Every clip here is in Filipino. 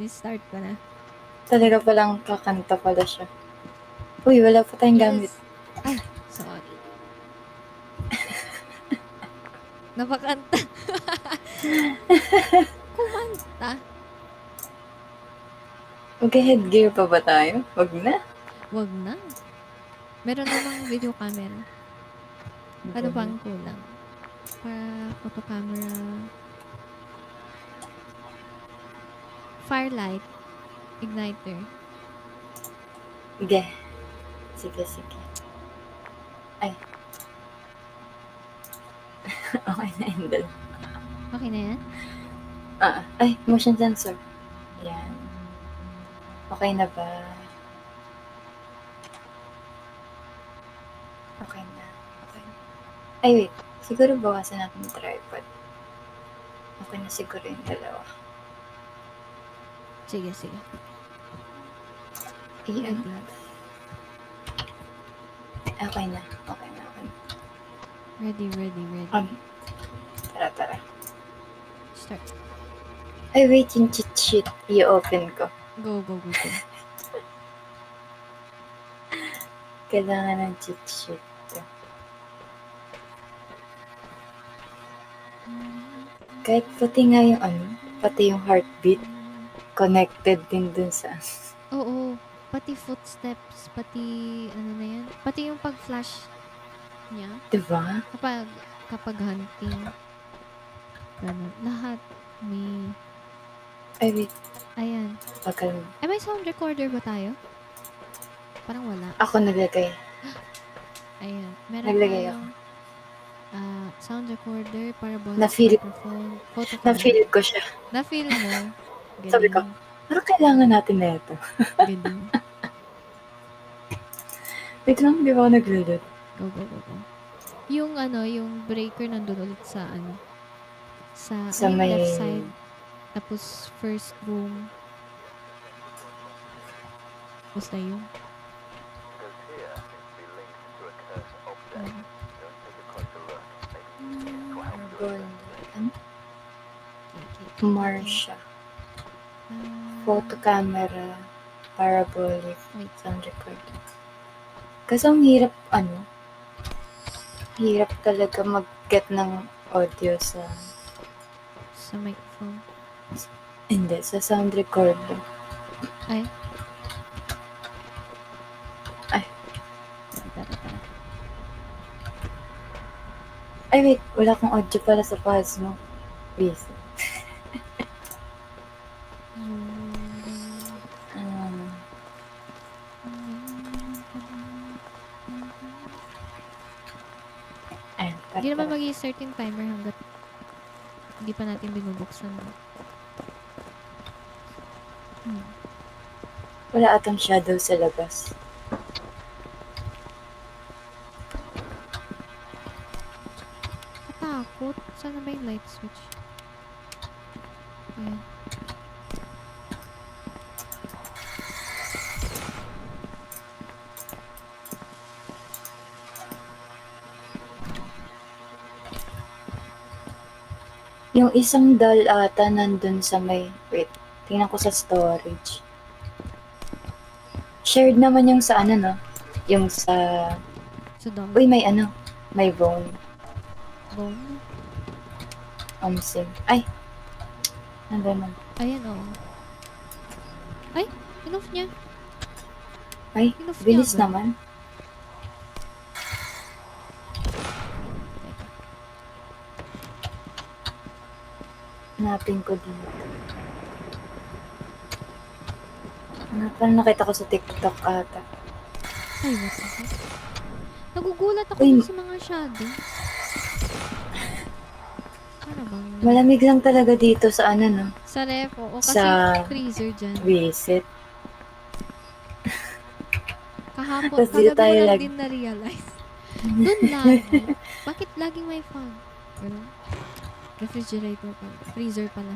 Start ko na. Talaga palang kakanta pala siya. Uy, wala pa tayong gamit. Yes! Ay, sorry. Napakanta. Kumanta. Magka-headgear pa ba tayo? Wag na. Wag na. Meron namang video camera. Ano Ganun. pang kulang? Para photo camera. Firelight. Igniter. Sige. Sige, sige. Ay. Okay na, Endel. Okay na yan? Ay, motion sensor. Yan. Okay na ba? Okay na. Okay na. Ay, wait. Siguro bawasan natin yung tripod. Okay na siguro yung dalawa. Sige, sige. Iyan. Ready. Okay na. Okay na. Okay na. Ready, ready, ready. Tara, tara. Start. Ay, wait. Yung cheat sheet. I-open ko. Go, go, go, go. Kailangan ng cheat sheet. Kahit pati nga yung pati yung heartbeat, connected din dun sa... Oo. Pati footsteps, pati ano na yan. Pati yung pag-flash niya. Diba? Kapag hunting. Ganun. Lahat may... Ay, wait. Ayan. Bakal. Ay, may sound recorder ba tayo? Parang wala. Ako naglagay. Ayan. Meron Naglagay tayong sound recorder, parabolic Na-feel. microphone, photo Na-feel camera. ko siya. Na-feel mo? Sabi ko, Galing. parang kailangan natin na ito. Galing. Wait lang, di ba ako naglulot? Go, go, go, go. Yung yung breaker nandun ulit sa Sa yung may... left side. Tapos first room. Basta yun. Marsha. Photo camera. Parabolic. Wait. Sound recorder. Kasi ang hirap, hirap talaga mag-get ng audio sa microphone. Hindi, sa sound recorder. Ay. Ay. Tara. Ay, wait. Wala akong audio pala sa files mo. Please. Hindi naman mag-i-start yung timer hanggat hindi pa natin binubuksan. Wala atang shadow sa labas. Katakot. Sana ba yung light switch? Ayan. Yung isang doll ata nandun sa may... Wait, tingnan ko sa storage. Shared naman yung sa no? Yung sa... Sa dome? Uy, may bone. Bone? Sim. Ay! Nandun na. Ayan, oo. Ay! Inoff niya. Ay, bilis naman. Hanapin ko dito. Parang nakita ko sa TikTok ata. Ay, what the heck? Nagugulat ako dun sa mga shadow. Para bang... Malamig lang talaga dito sa no? Sa ref, oo. Kasi sa freezer dyan. Visit. Kahapon, kagabi ko lang din na-realize. Doon lagi. Bakit laging may fog? Ganun? Refrigerator pala. Freezer pala.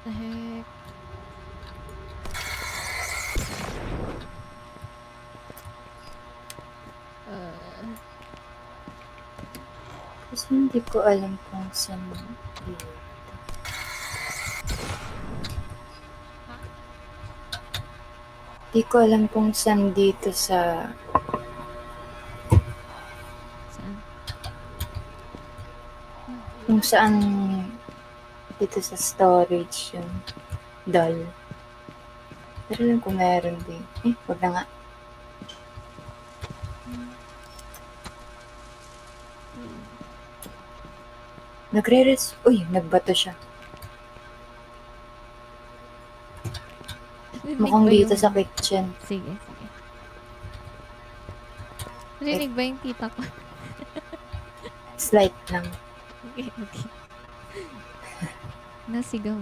The heck? Hindi ko alam kung saan dito. Hindi ko alam kung saan dito sa... Saan? Kung saan dito sa storage yung doll. Pero alam ko meron din. Wag na nga. Uy, nagbato siya. Rinig Mukhang ba dito yung... sa kitchen. Sige. Rinig ba yung tita ko? Slight lang. Okay. Nasigaw.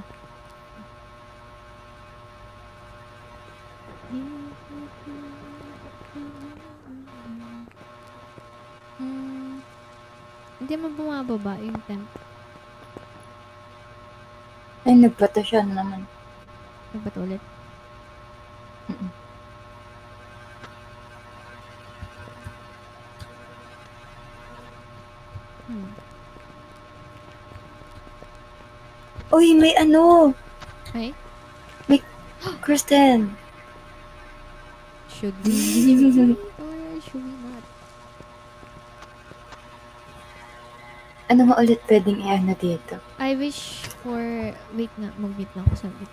Hindi mo bumababa yung temp. Ay, nagbato siya naman. Nagbato ulit? Mm-mm. Uy, may ano! Hey? Kristen! Should we or should we not? Ano nga ulit pwedeng i-ano dito? I wish for... Wait na. Mag-mute lang ako sa bit.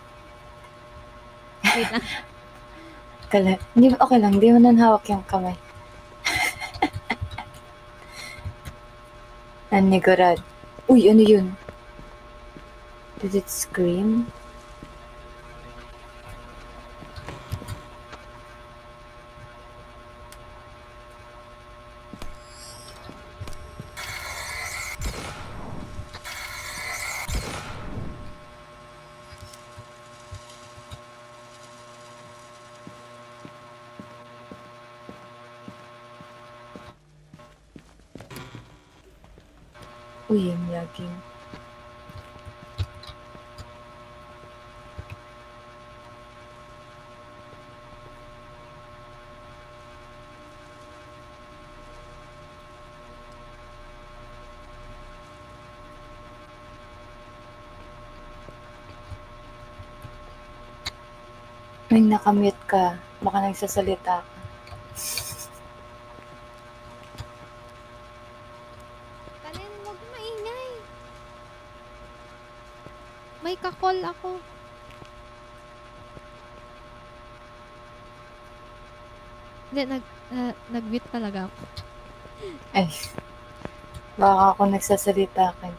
Wait na. Hindi, okay lang. Hindi mo nang hawak yung kamay. Nanigurad. Uy, ano yun? Did it scream? Uy, yung laging. May nakamute ka. Baka nagsasalita ka. Talin, wag maingay. May kakol ako. Hindi, nag-mute talaga ako. Ay. Baka ako nagsasalita ka.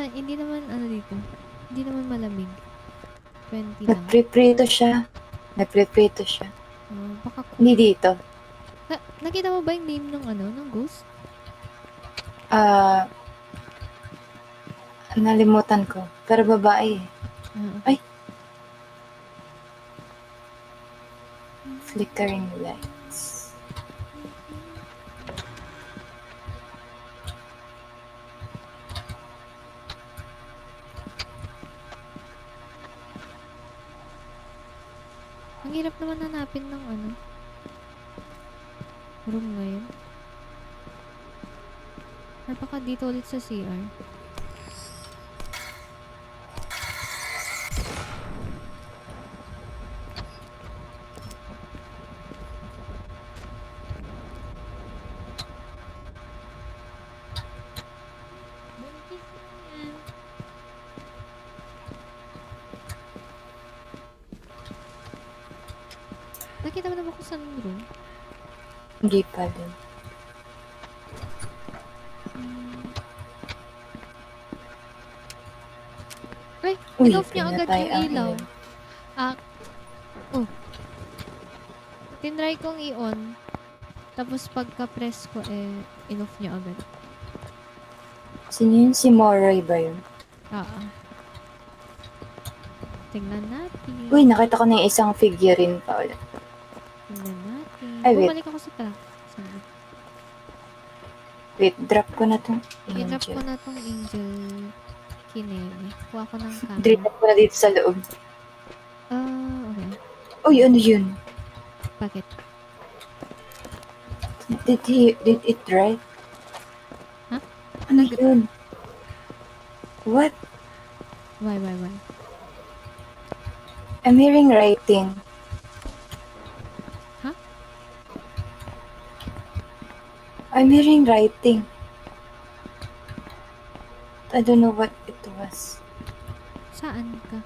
Hindi naman ano dito. Hindi naman malamig. 20 lang. Nagpriprito siya. Baka Hindi dito. nakita mo ba yung name ng ng ghost? Nalimutan ko. Pero babae eh. Ay! Flickering lights. Ang hirap naman hanapin ng room ngayon. Or baka dito ulit sa CR. Buntis na yan. Nakita mo na ba kung saan yung room? Hindi pa din. Ay, Uy, in-off niya agad pinatay yung ang ilaw. ilaw. Tinry kong i-on. Tapos pagka-press ko, in-off niya agad. Sino yun? Si Moroy ba yun? Tingnan natin. Uy, nakita ko na yung isang figurine pa ulit. Tingnan natin. Ay, wait. Bumalik ako sa track. Sorry. Wait, drop ko na to. I-drop ko na tong Angel Kineme. Kuha ko ng camera. Drop ko na dito sa loob. Okay. Uy, ano yun? Bakit? Did it right? Ano yun? What? Why? I'm hearing writing. Huh? I'm hearing writing. I don't know what it was. Saan ka?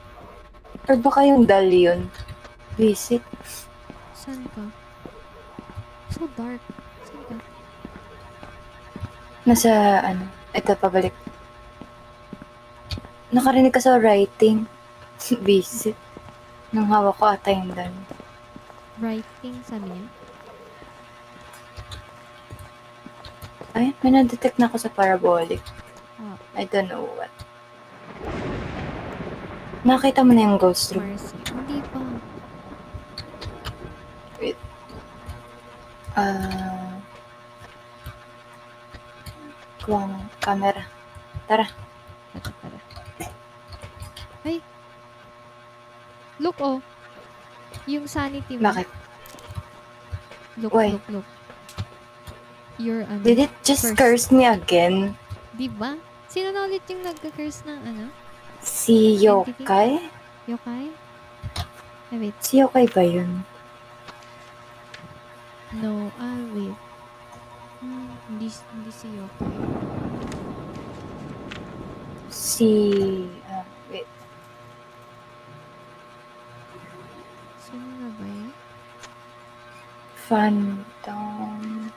Or baka yung doll yun. Visit. Saan ka? So dark. Saan ka? Nasa, ano, ito, pabalik. Nakarinig ka sa writing. Visit. Nung hawak ko ata yung doll. Writing, sabi niya. Ay, may na-detect na ako sa parabolic. Ah, I don't know what. Nakita mo na yung ghost room? Marcy. Hindi pa. Wait. Kuha ng camera. Tara. Tara. Ay! Look, oh. Yung sanity mo. Bakit? Look. Why? Your, ano, Did it just curse me again? Diba? Sino na ulit yung nagka-curse ng, ano? Si Yokai? Yokai? Ay, wait. Si Yokai ba yun? No, wait. Hindi si Yokai. Wait. Sino na ba yun? Phantom.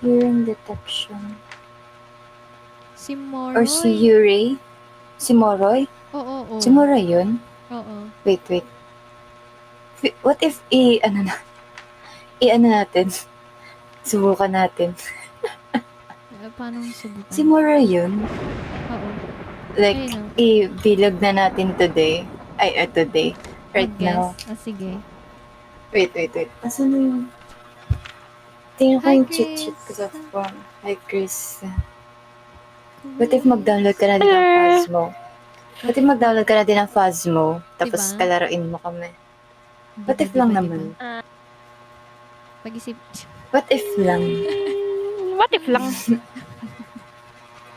Hearing detection. Si Moroy. Or si Yuri? Si Moroy? Oo. Si Moroy yun? Oo. Wait. What if ano natin? Subukan natin. Paano subukan? Si Moroy yun? Oo. Like, i-bilog na natin today. Today. Right now. Sige. Wait. Asan na yun? Tingnan ko Hi, yung cheat sheet ko Chris. sa phone. Hi, Chris. What if mag-download ka na din ng Phasmo? What if mag-download ka na din ng Phasmo, tapos Diba? kalaruin mo kami? What if lang naman? Pag-isip. What if lang? What if lang?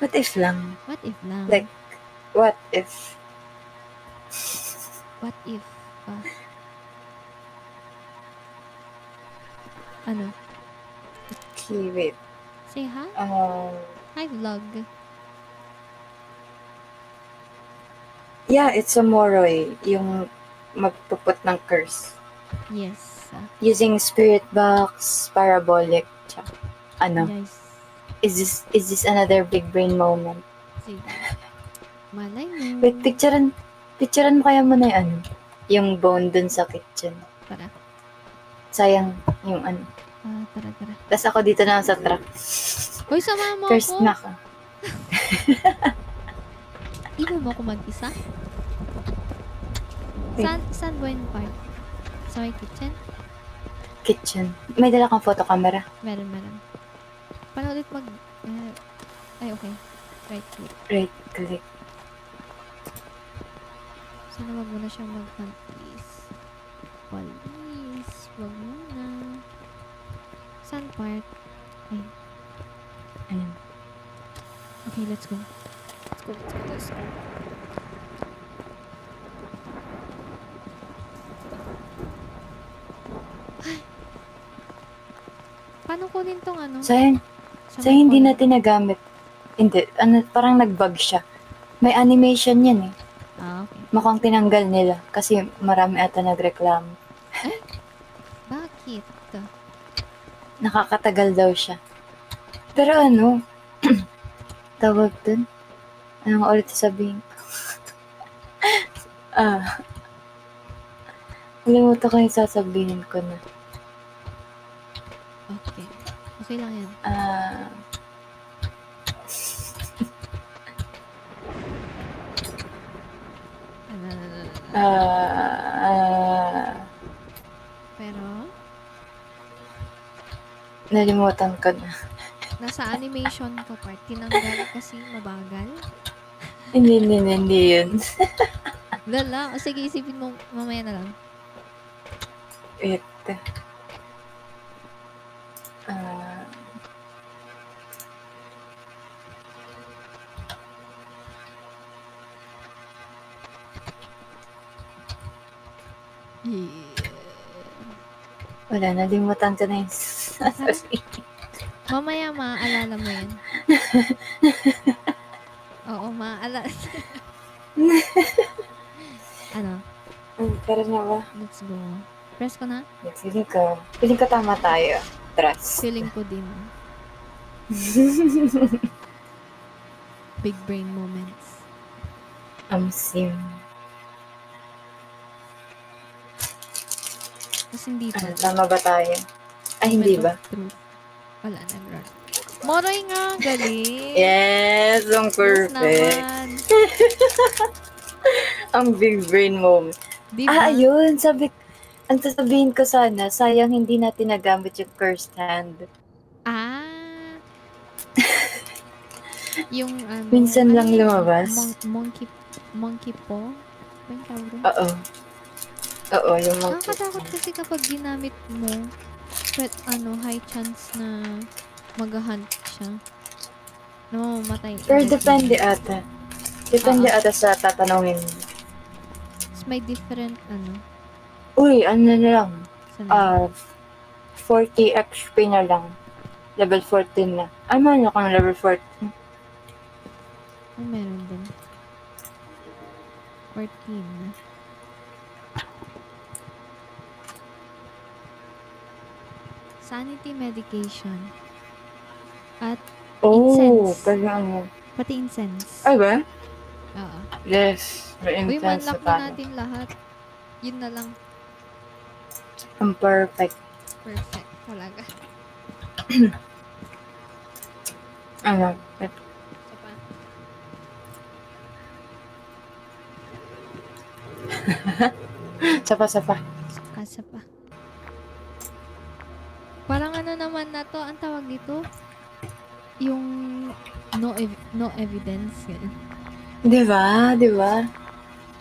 What if lang? What if lang? Like, what if? What if pa? Ano? Okay, wait. Say hi? Hi, vlog. Yeah, it's a Moroy, yung magpuput ng curse. Yes. Using spirit box, parabolic, tsaka, ano? Nice. Is this another big brain moment? Sige. Malay mo. Wait, picturean mo kaya mo na yung bone dun sa kitchen. Tara. Sayang yung ano. Tara. Tapos ako dito na sa truck. Hoy, sama mo Cursed ako. na ka. Iba mo ako mag-isa? Saan ba yung part? Sa may kitchen? Kitchen. May dala kang photo camera. Meron. Paano ulit okay. Right click. Right click. Sana wag mo na siyang mag-hunt, please. Please. Wag muna. Saan part? Ay. Ayun. Okay, let's go. Paano kunin tong ano? Sayang hindi natin nagamit. Hindi, parang nag-bug siya. May animation yan eh. Okay. Mukhang tinanggal nila kasi marami ata nagreklamo. Ay? Bakit? Nakakatagal daw siya. Pero tawag dun? Ano nga ulit sasabihin ko? Kalimutan ko yung sasabihin ko na. Okay. Okay lang yan. Pero? Nalimutan ko na. Nasa animation ka part. Tinanggal kasi mabagal. Hindi yun. Lala. O sige, isipin mo mamaya na lang. Wait. Ah, Yeah. wala, nalimutan ko na yun. Mamaya maaalala mo yan. Oo, maaalala. Ano? Pero na ba? Let's go. Press ko na? Feeling ko tama tayo. Trust. Feeling ko din. Big brain moments. Sim. Kasi hindi to. Tama ba tayo? Ay, hindi ba? Truth. Wala, nag-run. Moroy nga, galing. Yes, ang Yes perfect. naman. Ang big brain moment. Diba? Ayun. Ang sasabihin ko sana, sayang hindi natin nagamit yung cursed hand. Ah. Yung ano. Minsan ano lang yun? lumabas. Monkey paw? Ba yung tawag doon? Oo. Oo, yung mga... Nakakatakot kasi kapag ginamit mo, high chance na mag-hunt siya. Na mamamatay. Pero depende ata. Depende ata sa tatanungin. Tapos may different, Uy, ano na lang. sana. 40 XP na lang. Level 14 na. Ay, man ako ng level 14. Meron din. 14. Sanity medication. At incense. Pwede ano. Pati incense. Ay ba? Oo. Yes. May Uy, intense manlock na na natin lahat. Yun na lang. Ang perfect. Perfect talaga. Ano? Isa pa. Sapa. Kasa pa. Parang ano naman na to, ang tawag dito? Yung no evidence. Ganun. Di ba?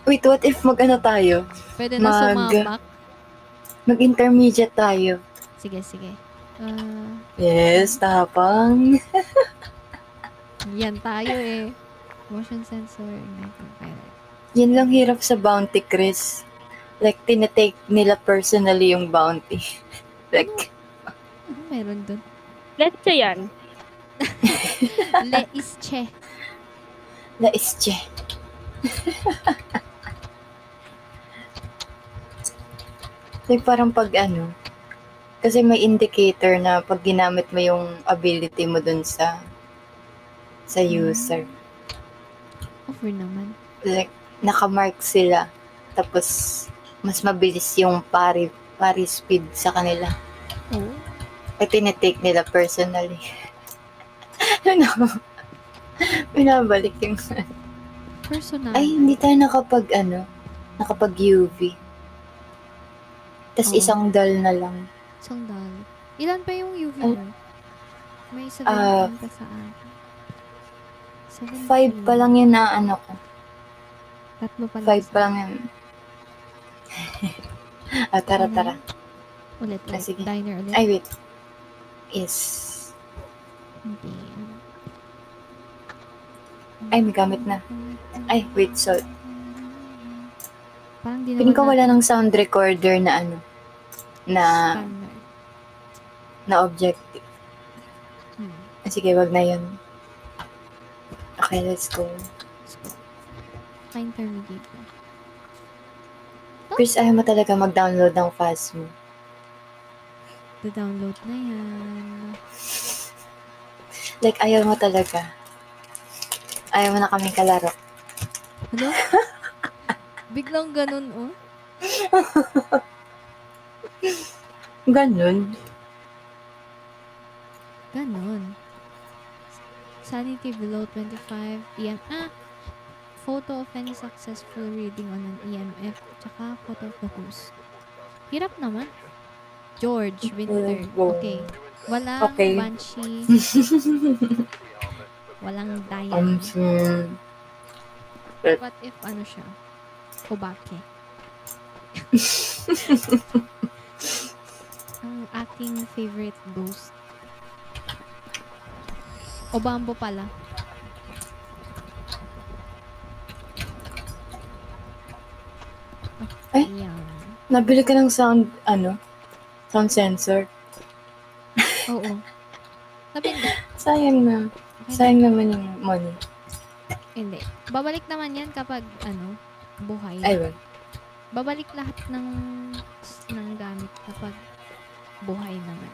Wait, what if mag-ano tayo? Pwede na sumabak. Mag-intermediate tayo. Sige. Yes, tapang. Yan tayo eh. Motion sensor, igniting pilot. Yan lang hirap sa bounty, Chris. Like, tinetake nila personally yung bounty. Like, Ano meron dun? Let's say yan. Leische. naische. Like, parang pag ano, kasi may indicator na pag ginamit mo yung ability mo dun sa user. Over naman. Like, nakamark sila. Tapos, mas mabilis yung pari speed sa kanila. Oh. At tinitake nila personally. Ano? Pinabalik yung... Personal. Ay, hindi tayo nakapag UV. Tapos Oo. isang dal na lang. Isang dollar. Ilan pa yung UV mo? May 17 pa sa akin. 5 pa lang yun na ano ko. Tatlo pa 5 lang. pa lang yun. Tara. Ulit. Sige. Diner ulit. Ay, wait. Is. Okay. Ay, may gamit na. Ay, wait, so. Parang di Piling naman ko wala ng sound recorder na ano. standard. Na objective. Sige, wag na yun. Okay, let's go. Ka-intermediate na. Chris, ayaw mo talaga mag-download ng fast mo. The-download na yan. Like, ayaw mo talaga. Ayaw mo na kaming kalaro. Ano? Biglang ganun, oh. Ganun. Sanity below 25 EM. Photo of any successful reading on an EMF. Tsaka photo of the host. Hirap naman. George Winter. Okay. Walang Okay. banshee. Walang dial. Um, What if ano siya? Obake. Ang aking favorite ghost. Obambo pala. Ay. Yan. Nabili ka ng sound sensor. Oo. Sabi hindi. Sayang na. Okay na. Sayang naman yung money. Hindi. Babalik naman yan kapag buhay. Ay, well. Babalik lahat ng gamit kapag buhay naman.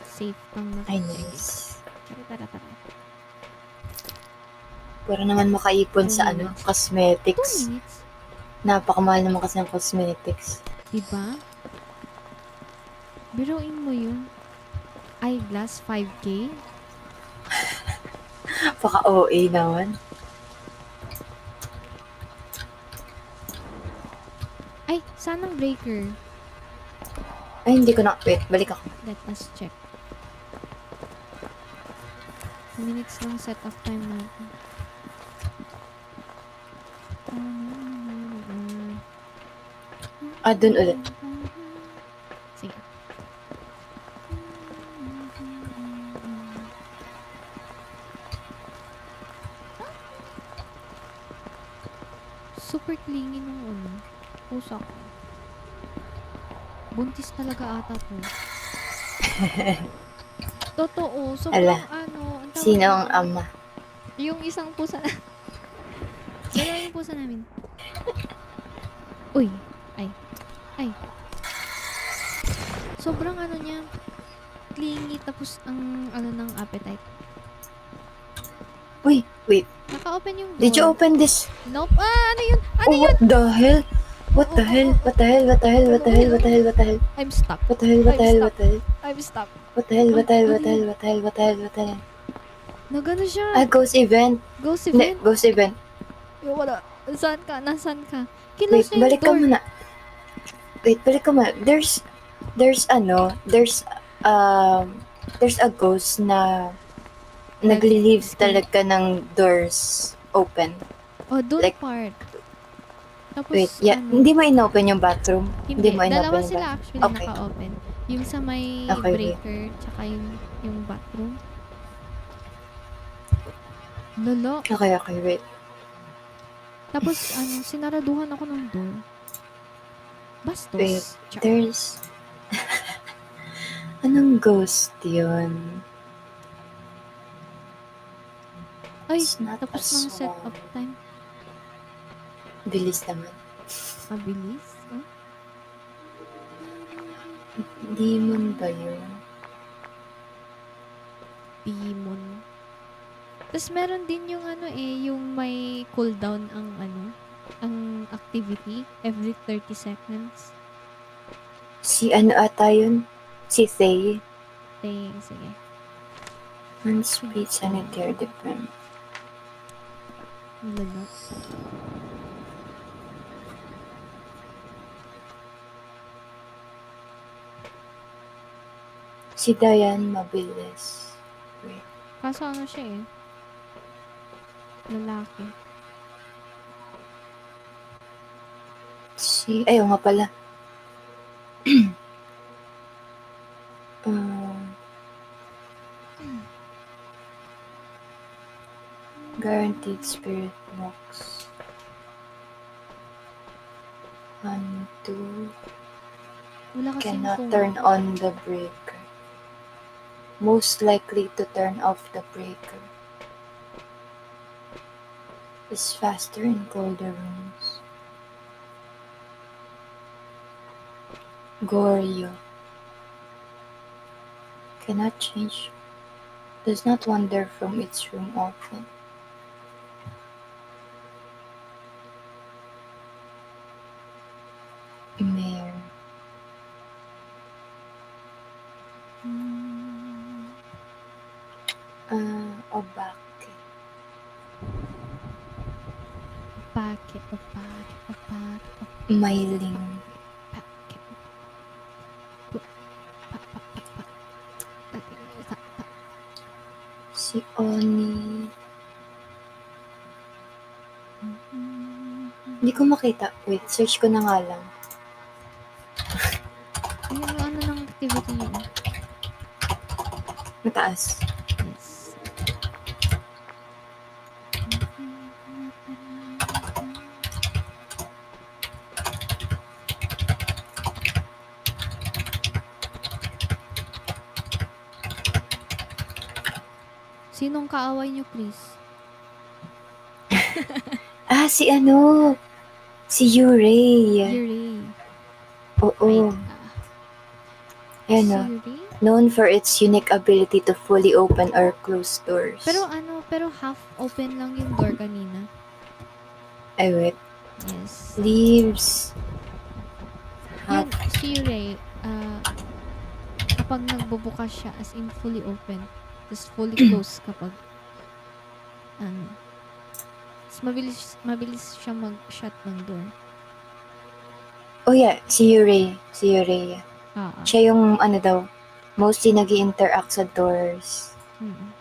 Safe kang Ay, mag-edit. nice. Tara. Para naman makaipon 2 sa minutes. 2 cosmetics. minutes. Napakamahal naman kasi ng cosmetics. Diba? Biruin mo yun. Eyeglass, 5K? Paka OA naman. Ay, sanang breaker. Ay, hindi ko na. Wait, balik ako. Let us check. 2 minutes lang set up time natin. Dun ulit. Sige. Super clingy nung pusa ko. Buntis talaga ata to. Totoo, sobrang ang tawag Sino ang dito? ama? Yung isang pusa na. Dalawa yung pusa namin. Uy. Ay. Sobrang niya. Clingy tapos ang ng appetite. Uy, wait. Naka-open yung door. Did you open this? Nope. Ano yun? Ano Oh, yun? what the hell? What the Oh, hell? oh, oh. What the hell? What the hell? What the hell? What the hell? What the hell? I'm stuck. What the hell? What the hell? What the hell? I'm stuck. What the hell? What the hell? Ay, What the hell? What the hell? What the hell? What the hell? Nagano siya. Ghost event. Ghost Hindi, event. ghost event. Yung wala. Saan ka? Nasaan ka? Wait, Kilos niya balik yung ka door. muna. Wait, balik ka muna. There's a ghost na nagli-leave talaga ng doors open. Oh, doon like- part. Tapos, Wait, hindi mo in-open yung bathroom? Hindi. mo Dalawa in-open yung sila bathroom? actually Okay. naka-open. Yung sa may Okay, breaker, tsaka yung bathroom. Lolo. Okay, wait. Tapos, sinaraduhan ako ng door. Bastos. Wait, Char. there's... Anong ghost yun? Ay, It's not tapos a ng swan. setup time. Bilis naman. Mabilis. Oh? Demon ba yun? Demon. Tapos meron din yung yung may cooldown ang activity every 30 seconds. Si ano ata yun? Si Thay. Sige. One speed sanitary depend. Lalo. Si Diane mabilis. Wait. Kaso siya lalaki. Ayaw nga pala. Guaranteed spirit box. 1, 2. Wala kasi Cannot turn on the breaker. Most likely to turn off the breaker. Is faster in colder rooms. Goryo. Cannot change. Does not wander from its room often. Mare. Obake. Mailing. Si Oni. Hindi ko makita. Wait, search ko na nga lang. Ayun yung ano ng activity niyo. Mataas. Yes. Sinong kaaway niyo, Chris? Ah, si ano? Si Yurei. Yuri. Oo. Ayan o. Yuri? Known for its unique ability to fully open or close doors. Pero half open lang yung door kanina. Ay, wait. Yes. Leaves. Yun, Half. si Yuri, kapag nagbubukas siya as in fully open, tapos fully close kapag mas mabilis siya mag-shut ng door. Oh yeah, si Yurei. Si Yurei. Siya yung ano daw, mostly nag-i-interact sa doors. Mm.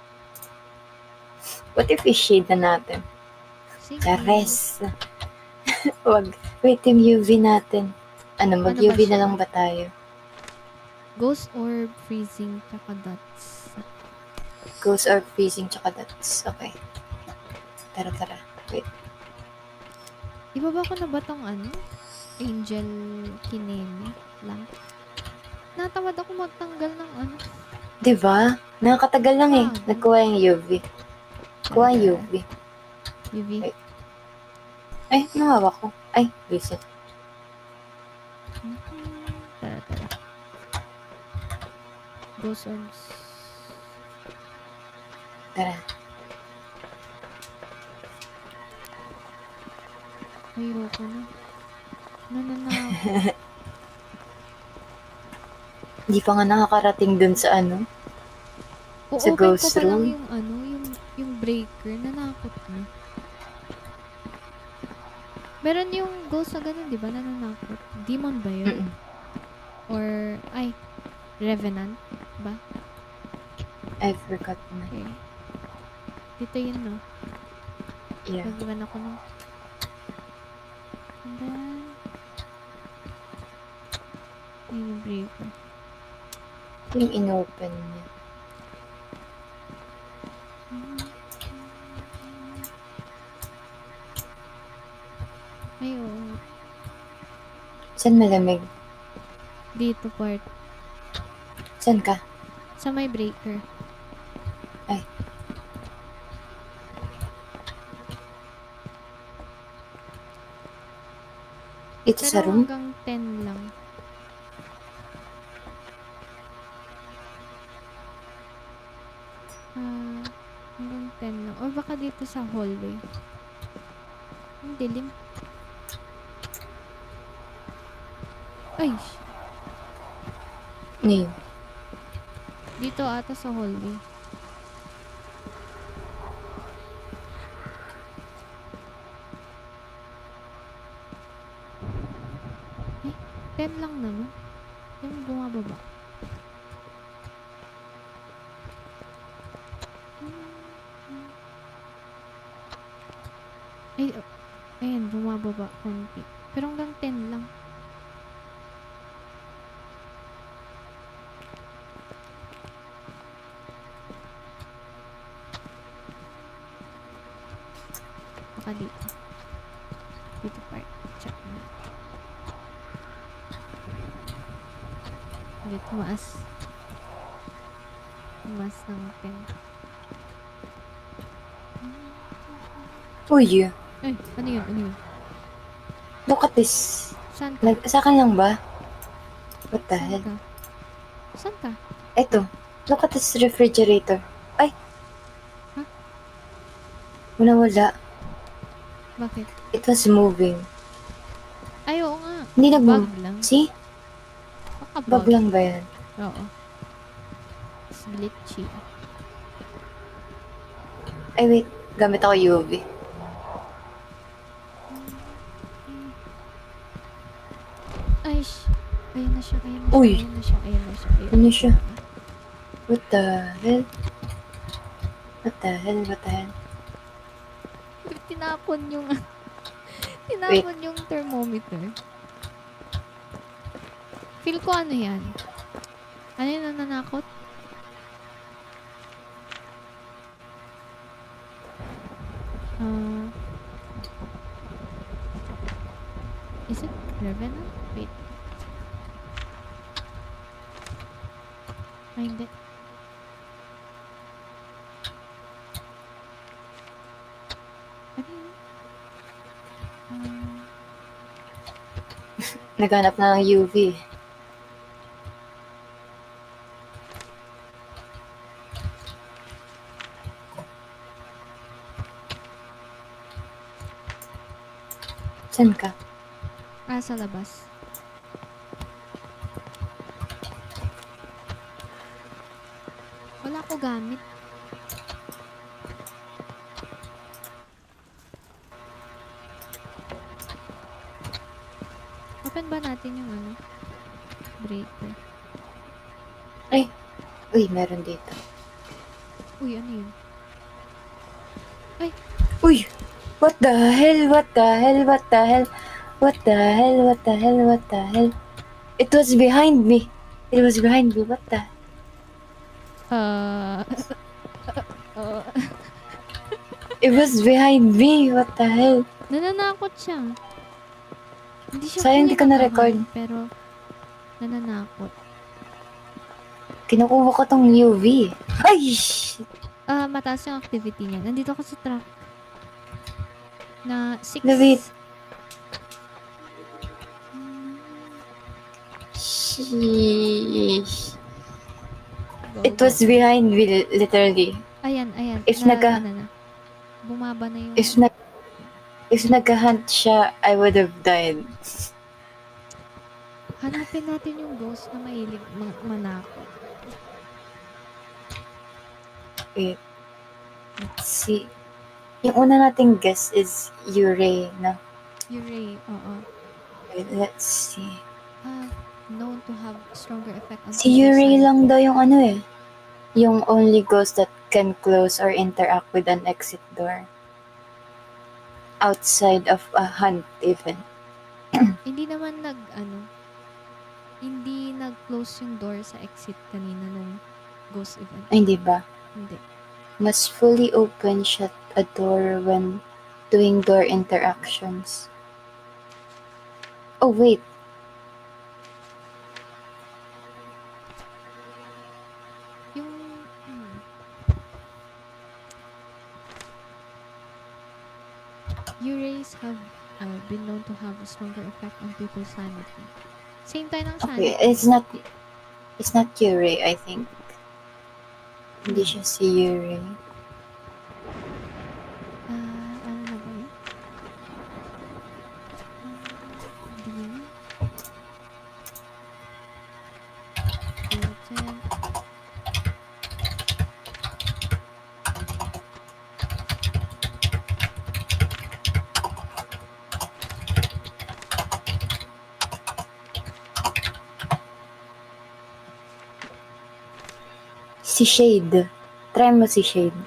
What if i-shade na natin? Sige. Chares. Wag. Wait, yung UV natin. Ano, Ano ba mag-UV na siya? lang ba tayo? Ghost orb, freezing, tsaka dots. Ghost or freezing tsaka dots. Okay. Tara. Wait. Ibaba ko na ba tong Angel Kineme lang? Natamad ako magtanggal ng Diba? Nakakatagal lang eh. Bago. Nagkuha yung UV. Kuha yung UV. UV. Wait. Ay, nahawa ko. Ay, reset. Tara. Ghost orbs. Tara. Ayoko na. Nananakot. Hindi pa nga nakakarating dun sa ano. Sa O-open ghost ko pa lang room? yung breaker. Nanakot na. Meron yung ghost na ganun, di ba? Nananakot. Demon ba yun? Mm-mm. Or, Revenant ba? I forgot na. Okay. Dito yun, no? Yeah. Nag-run ako ng... And then... yung breaker. Yung inopen niya. Ay, oo. Saan malamig? Dito part. Saan ka? Sa may breaker. Ay. Ito sa Pero room? hanggang 10 lang. Hanggang 10 lang. Or baka dito sa hallway. Ang dilim. Ay! Ano yun? Dito ata sa hallway. Eh, 10 lang naman. Yung bumababa. Ay, ayan, bumababa konti. Pero hanggang 10 lang. Baka dito. Dito part. Check na. Hindi, tumaas. Tumaas ng 10. Uy, Ay, ano yun? look at this. Saan ka? Sa akin lang ba? What the Saan hell? ka? Saan ka? Eto. Look at this refrigerator. Ay! Huh? Wala. Bakit? It was moving. Ay, oo nga. Hindi Bug nag-move. lang. See? Baka Bug lang ba yan? Oo. It's glitchy. Ay, wait. Gamit ako UV. Ay, ayun na siya. Uy! Ayun na siya. Ano siya? What the hell? What the hell? What the hell? Tinapon yung, tinapon yung thermometer. Feel ko ano yan? Ano yung nananakot? Is it Revenant? Wait. Ay, hindi. Ano yun? Naghanap na ng UV. Saan ka? Sa labas. Wala ko gamit. Open ba natin yung ano? Breaker. Uy, meron dito. Uy, ano yun? Uy! What the hell? What the hell? What the hell? What the hell? What the hell? What the hell? It was behind me. It was behind me. What the? Uh, It was behind me. What the hell? nananakot siya. Hindi siya Sayang fully di ka na-record. nakahunt, pero nananakot. Kinukuha ko tong UV. Ay! Shit. Mataas yung activity niya. Nandito ako sa truck. Na 6. Wait. Sheesh. Go, It was go. behind me, literally. Ayan. If naga- ano na. Bumaba na yung... If nagka-hunt siya, I would have died. Hanapin natin yung ghost na mahilig manakot. Wait. Let's see. Yung una nating guess is Yurei, no? Yurei, oo. Wait, let's see. Known to have stronger effect on Si Yurei lang daw yung ano eh. Yung only ghost that can close or interact with an exit door. Outside of a hunt even. Hindi naman hindi nag-close yung door sa exit kanina nung ghost event. Ay, hindi ba? Hindi. Must fully open shut a door when doing door interactions. Oh, wait. Yung, Urays have been known to have a stronger effect on people's sanity. Same tayo ng Okay, sanity. it's not Yurei, I think. Hindi siya si Yurei. Ano na ba yun? Hindi. Potent. Si Shade. Try mo si Shade.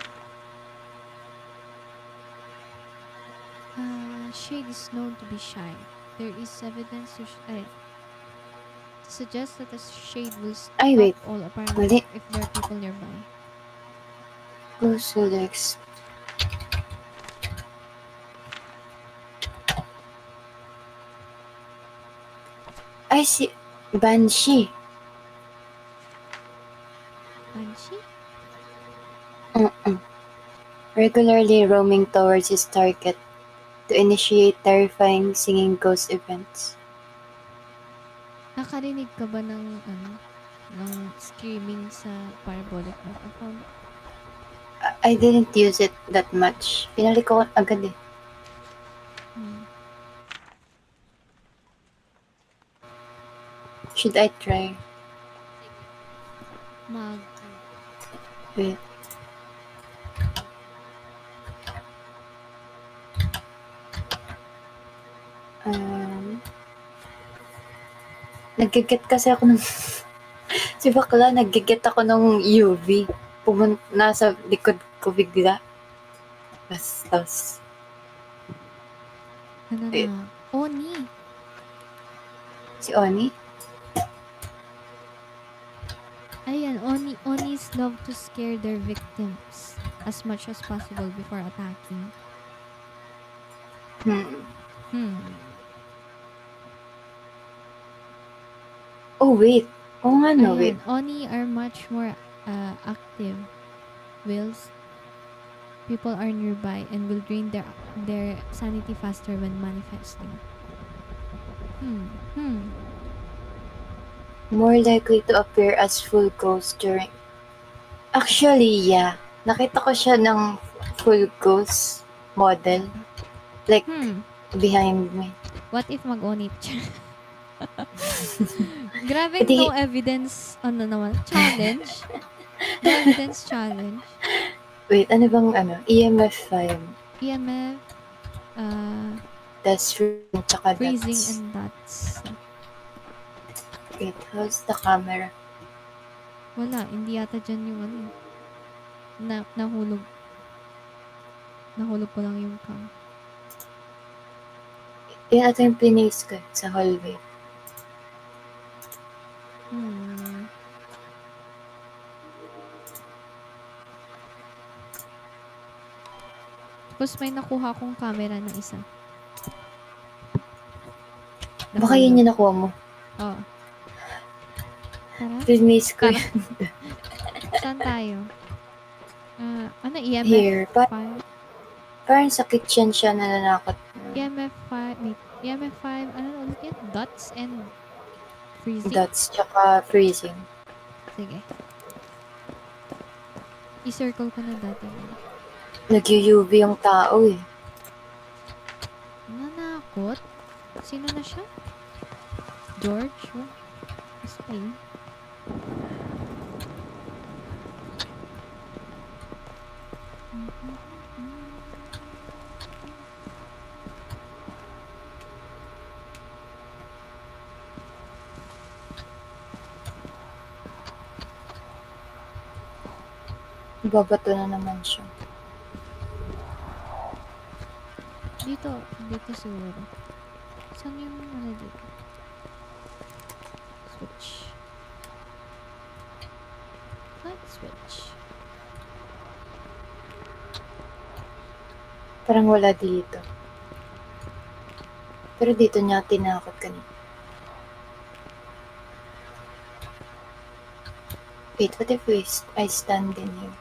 Shade is known to be shy. There is evidence to suggest that the shade will stop Ay, wait. all apparent Mali. if there are people nearby. Close to the Ay, si Banshee. Banshee? Regularly roaming towards his target to initiate terrifying singing ghost events. Nakarinig ka ba ng screaming sa parabolic microphone? I didn't use it that much. Pinalik ko agad eh. Should I try? Wait. Nag-get kasi ako ng si bakla, nag-get ako ng UV. Nasa likod ko bigla. Bastos. Ano Eh. na? Oni. Si Oni? Ayan, Onis love to scare their victims as much as possible before attacking. Hmm. Oh, wait. Oo nga, no, wait. Ayan, Oni are much more active whilst people are nearby and will drain their sanity faster when manifesting. More likely to appear as full ghost during... Actually, yeah. Nakita ko siya ng full ghost model. Like, behind me. What if mag-onit siya? Grabe Edi- no evidence, ano naman, challenge. No evidence challenge. Wait, ano bang EMF 5. EMF, That's freezing, tsaka freezing dots. and dots. Wait, how's the camera? Wala, hindi yata dyan yung ano. Nahulog. Nahulog ko lang yung cam. Yan ata yung place ko sa hallway. Tapos may nakuha kong camera na isa. Baka yun yung nakuha mo. Oo. Tara. Place ko Tara. Saan tayo? Ano EMF Here. 5? Parang sa kitchen siya nananakot. EMF 5. Wait. EMF 5. Ano ulit yan? Dots and freezing? Dots tsaka freezing. Sige. I-circle ko na dati. Nag-UV yung tao eh. Nanakot? Sino na siya? George? Oh. Mas pa yun. Babato na naman siya. Dito siguro. Saan yung ano dito? Switch. Light switch. Parang wala dito. Pero dito niya tinakot kanina. Wait, what if I stand in here?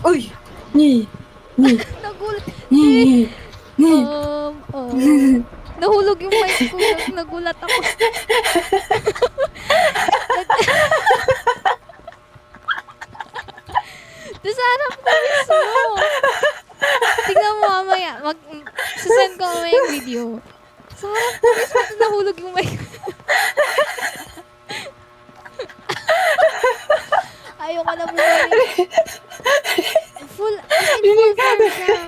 Uy! Nagulat. Nahulog yung mic ko. Nagulat ako. Tapos harap ko mismo. Tignan mo mamaya. Sasend ko mamaya yung video. Sa harap ko mismo. Nahulog yung mic ko. Ayoko na bumalik. Full fire siya.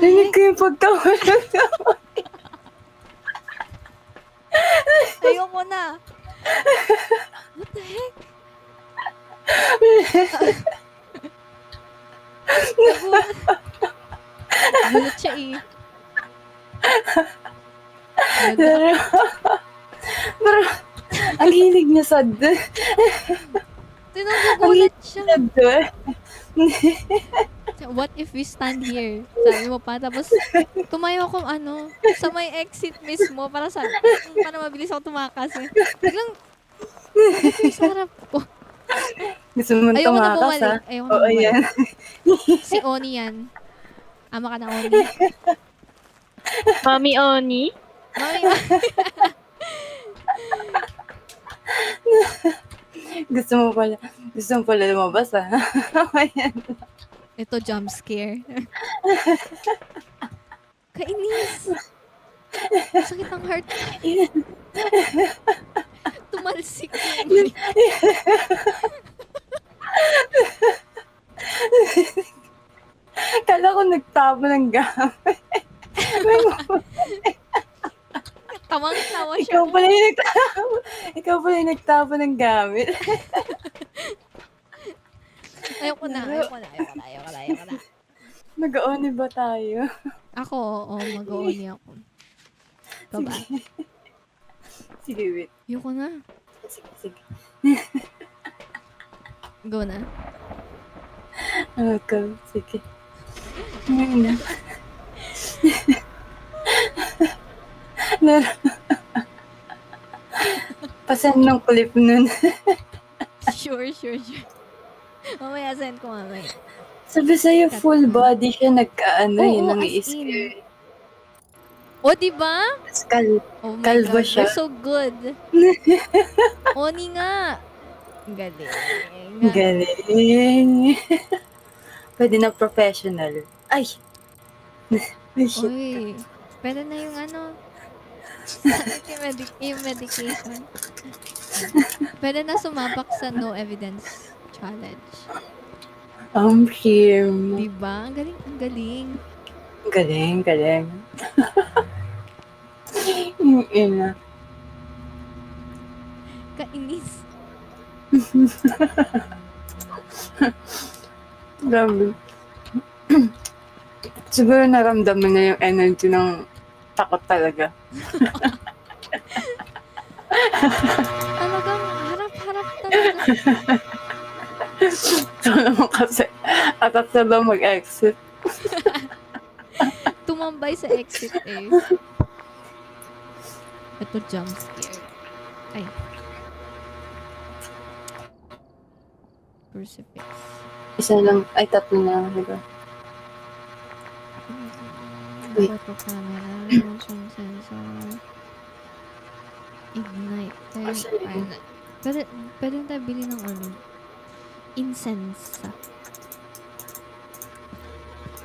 Rinig ko yung pagkahulog na. Ayoko na. What the heck? Gulat siya eh. Pero, ang hilig niya sa Nagulat siya. What if we stand here? Sabi mo pa. Tapos, tumayo akong sa may exit mismo para mabilis ako tumakas eh. Biglang, sa harap ko. Gusto mo Ayoko na tumakas, bumalik. ha? Ayoko na Oo, bumalik. yan. Si Oni yan. Ama ka na, Oni. Mami Oni? Mami, Gusto mo pala lumabas, ha? Ayan. ito jump scare. Kainis. Sakit ang heart ko. Tumalsik yung Yun, kala ko nagtabo ng gamit. Tawang-tawa siya. Ikaw pala yung nagtabo. Ikaw pala yung nagtabo ng gamit. Ayoko na. Nag-oni ba tayo? Ako, oo, mag-ooni ako. Ikaw ba? Sige, wait. Ayoko na. Sige. Go na. Okay, sige. Ngayon na. Pasan ng clip nun. Sure. Mamaya, send ko mamaya. Sabi sa'yo, full body siya nagkaano Oo, yun, nang as i-scare. O, diba? Tapos Oh my kalbo God, siya. we're so good. Oni nga. Galing. Galing. Pwede na professional. Ay! Ay, shit. Uy, pwede na yung ano, yung medication. Pwede na sumabak sa no evidence challenge. Him. Diba? Ang galing. Galing. Yung ina. Kainis. Grabe. Siguro naramdaman na yung energy ng takot talaga. Talagang harap-harap talaga. So naman kasi, atat na daw mag-exit. Tumambay sa exit eh. Ito jump scare. Ay. Crucifix. Isa lang, ay tatlo na lang, diba? Wait. Photo camera, motion sensor, igniter. Actually, Ay, pwede na tayo bili ng ano, incense.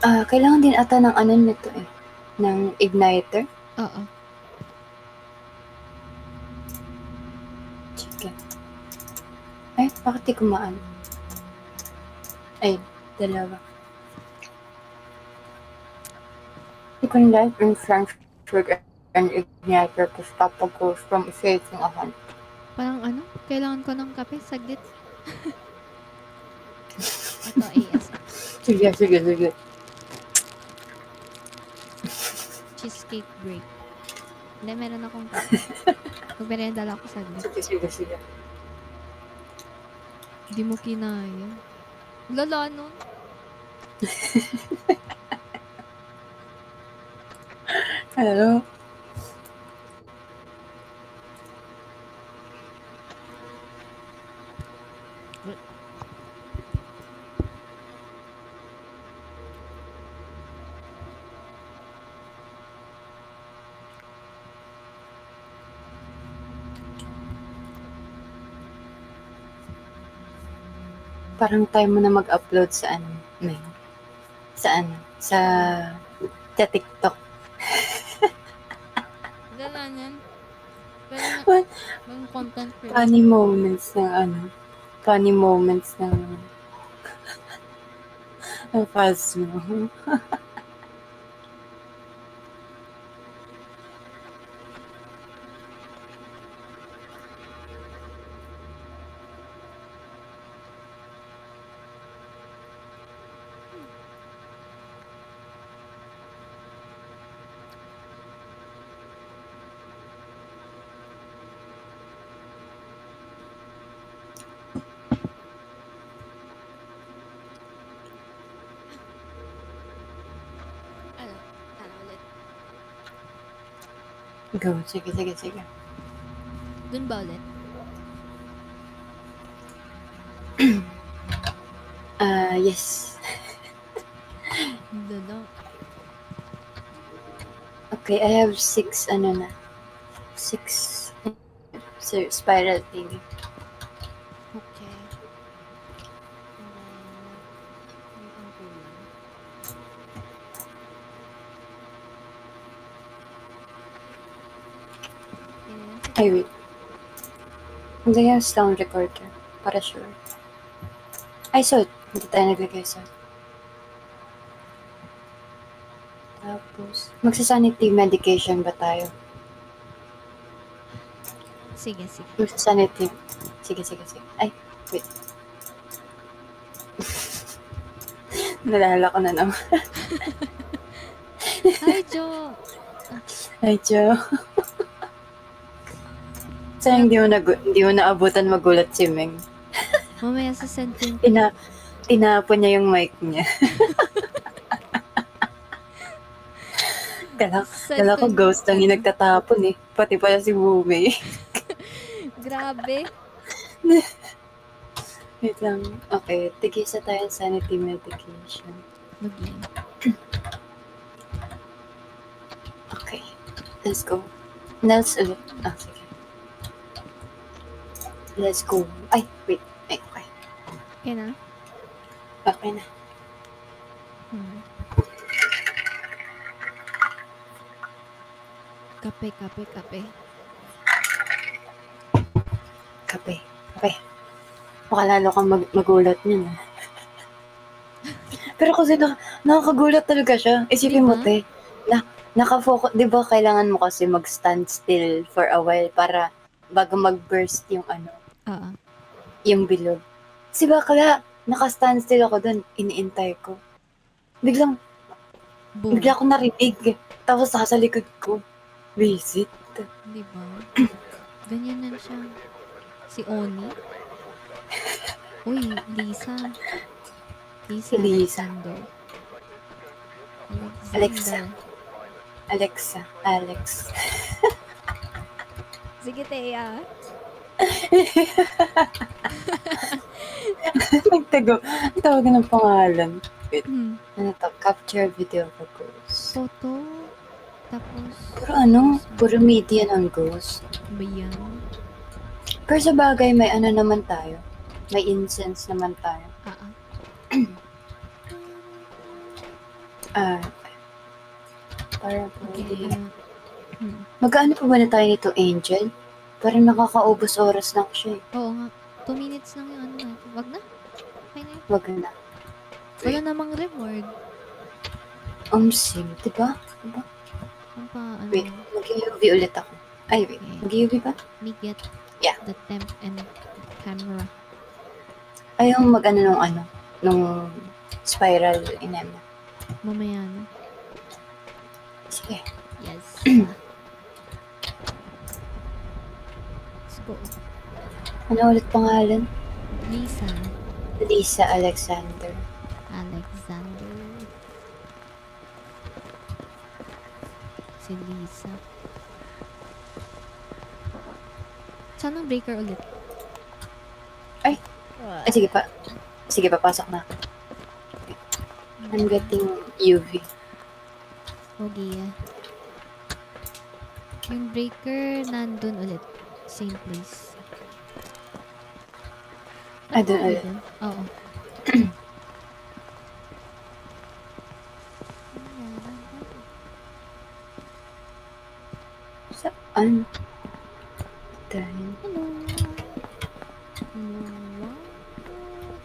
Kailangan din ata ng ano nito eh. Ng igniter. Oo. Sige. Ay, bakit di kumaan? Ay, dalawa. You can light in French with an igniter to stop a ghost from chasing a hunt. Parang ano, kailangan ko ng kape, saglit. Ito, AS. Sige. Cheesecake break. Hindi, meron akong kape. Magmerendala ako saglit. Sige. Di mo kinaya. Lala nun. Hello? Parang time mo na mag-upload sa ano, May. Sa TikTok. Lala yan. Pwede na, What? maging content creator. Funny moments ng ang fast mo. Ano ulit? Go, sige. Dun ba ulit? Yes. Lala. Okay, I have 6 spiral thing. Okay. And then, yung ang kulang. Ay, wait. Hindi yung sound recorder. Para sure. Ay, salt. Hindi tayo naglagay salt. Tapos, magsasanity medication ba tayo? Sige, sige. Magsasanity. Sige. Ay, wait. Nalala ko na naman. Hi, Jo! Ay, Joe. Sayang hindi mo naabutan magulat si Meng. Mamaya sa send ko yung Tinapon niya yung mic niya. Send Kala ko yung- ghost lang yung nagtatapon eh. Pati pala si Wumei. Grabe. Wait lang. Okay, tigisa tayo sa sanity medication. Maging. Okay, let's go. Nels ulit. Sige. Let's go. Ay, wait. Ay, okay. Okay na? Okay na. Kape. Kape. Baka lalo kang magulat niyan. Pero kasi nakakagulat talaga siya. Isipin mo, Diba? te. Nakafocus, di ba kailangan mo kasi mag-stand still for a while para bago mag-burst yung Oo. yung bilog. Si bakla, naka-stand still ako doon, iniintay ko. Boom. Bigla ako narinig. Tapos sa likod ko, visit. Diba? Ganyan na siya. Si Oni. Uy, Lisa. Si Lisa. Alexander. Alex. Sige, Thea. Nagtago. Ang tawag ng pangalan. Hmm. Ano to? Capture video for ghost. Photo. Tapos, Puro media ng ghost. ba yan? Pero sa bagay, may naman tayo. May incense naman tayo. Para po. Okay. Mag-ano pa ba na tayo nito, Angel? Parang nakakaubos oras lang siya eh. Oo nga. 2 minutes lang yung ano natin. Wag na. Okay na yun. Wag na. Wala namang reward. Sim, diba? Ang pa, ano, Wait, mag-UV ulit ako. Ay, wait. Okay. Mag-UV ba? me get Yeah. the temp and camera. Ay, yung nung spiral inem. Mamaya na. Sige. Yes. Let's go. Ano ulit pangalan? Lisa Alexander. Si Lisa. Saan ang breaker ulit? Ay, sige pa, pasok na. I'm getting UV. Okay. Yung breaker nandun ulit. Same place. Doon ulit. Oo. Saan? Dahil. Hello. Wow.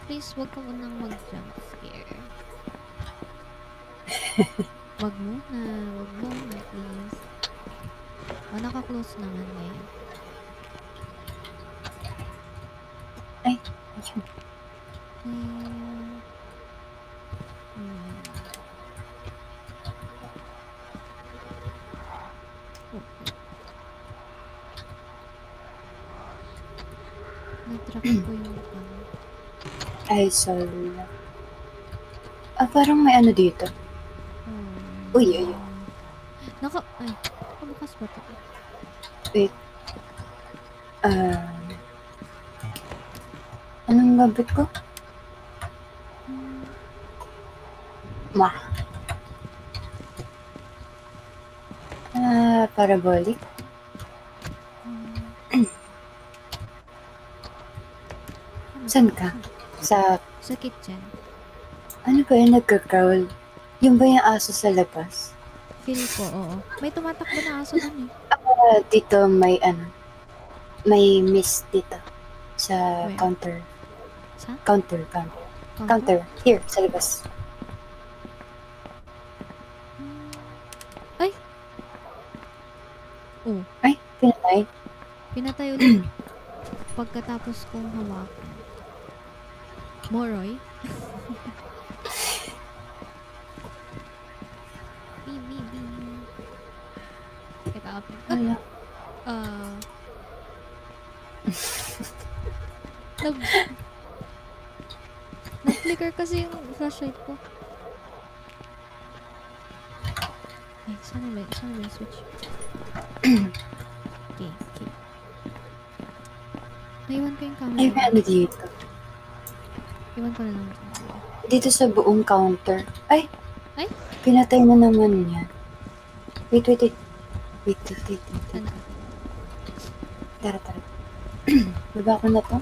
Please, wag ka munang mag-jump scare. Wag muna, please. Naka-close naman ngayon. Ayun. Nag-drop ko yung Ay, sorry. Parang may dito. Uy, ayun. Nakabukas ba ito? Wait. Anong gabit ko? Parabolic. Saan ka? Sa kitchen. ano ba yung nagka-crawl? Yung ba yung aso sa labas? Feel ko, oo. May tumatakbo na aso dun eh. Dito may May miss dito. Sa Where? counter. Sa? Counter. Counter. Here, sa labas. Ay! Oh, Ay, pinatay. pinatay ulit. Pagkatapos kong hawakan. Moroy? Bi. Get up. Wala. Nag... Nag-flicker kasi yung flashlight ko. Ay, sana ba yung switch? Okay. Naiwan ko yung camera. Ay, may ano dito. Iwan ko na lang. Dito sa buong counter. Ay! Ay? Pinatay na naman niya. Wait. Ano? Tara. Baba ko na to.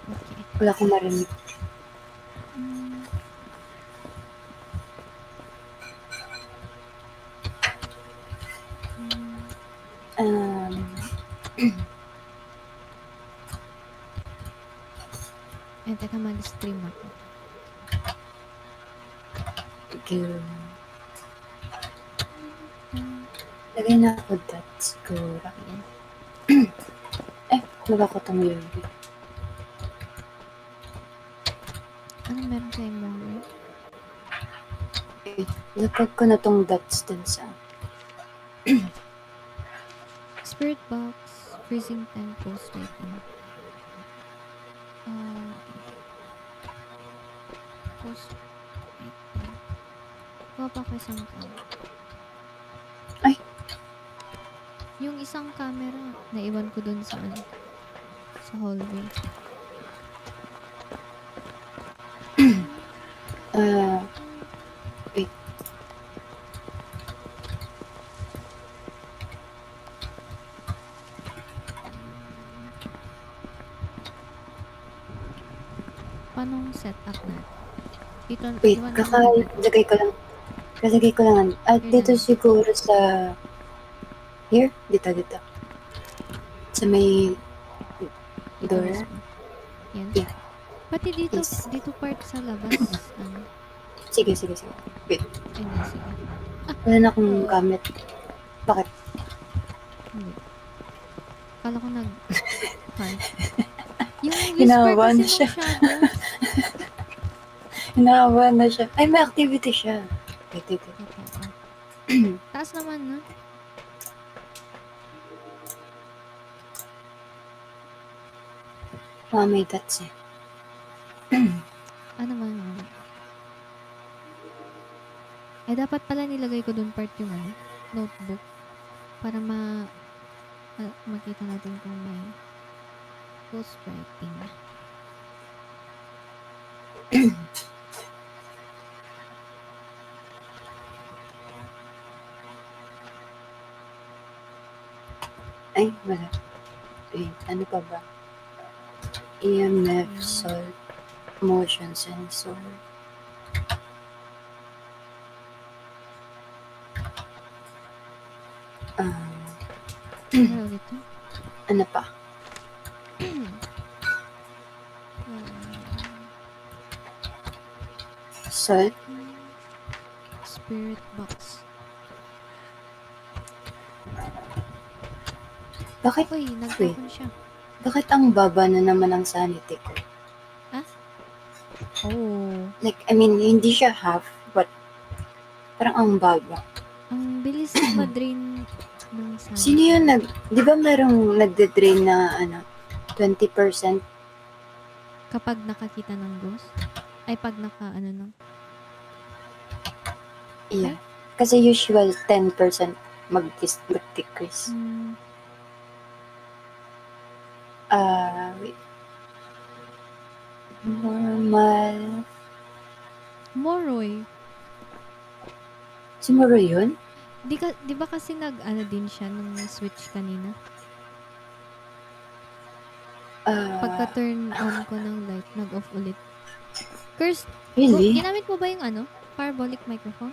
Okay. Wala akong marinig. Eh, teka, mag-stream ako. Good. Lagay na ako that siguro. Ayan. Baba ko itong UV. Anong meron kayo more? Lapag ko na tong dots dun sa... Spirit box, freezing time, post waiting. Post waiting. Kuha pa ko isang camera. Ay! Yung isang camera, naiwan ko dun sa sa hallway. Wait. Paano setup natin? Dito, Wait, iwan kakalagay ko lang. At Here dito na. siguro sa... Here? Dito. Sa may Dito door. mismo. Yan. Yeah. Pati dito, Yes. dito part sa labas. Sige. Wait, Ay, na, sige. wala na akong gamit. Bakit? Hindi. Kala ko heart. Yung whisper Hinahawan kasi siya. nung shadow. Hinahawa na siya. Ay, may activity siya. Wait. Taas naman, no? May dots eh. Ano man. Eh, dapat pala nilagay ko dun part yung notebook. Para makita natin kung may ghost writing. Ay, wala. Wait, ano pa ba? EMF, salt, motion sensor. Ano dito? Ano pa? Salt? Spirit box. Bakit? Uy, nagkakon siya. Bakit ang baba na naman ang sanity ko? Oh. Like, I mean, hindi siya half, but parang ang baba. Ang bilis ma-drain ng sanity. Sino yun di ba merong nagde-drain na 20%? Kapag nakakita ng ghost? Ay, pag ng... Yeah. Kasi usual 10% mag-decrease. Wait. Normal. Moroy. Siguro yun? Di ba kasi din siya nung switch kanina? Pagka-turn on ko ng light, nag-off ulit. Curse, Really? ginamit mo ba yung parabolic microphone?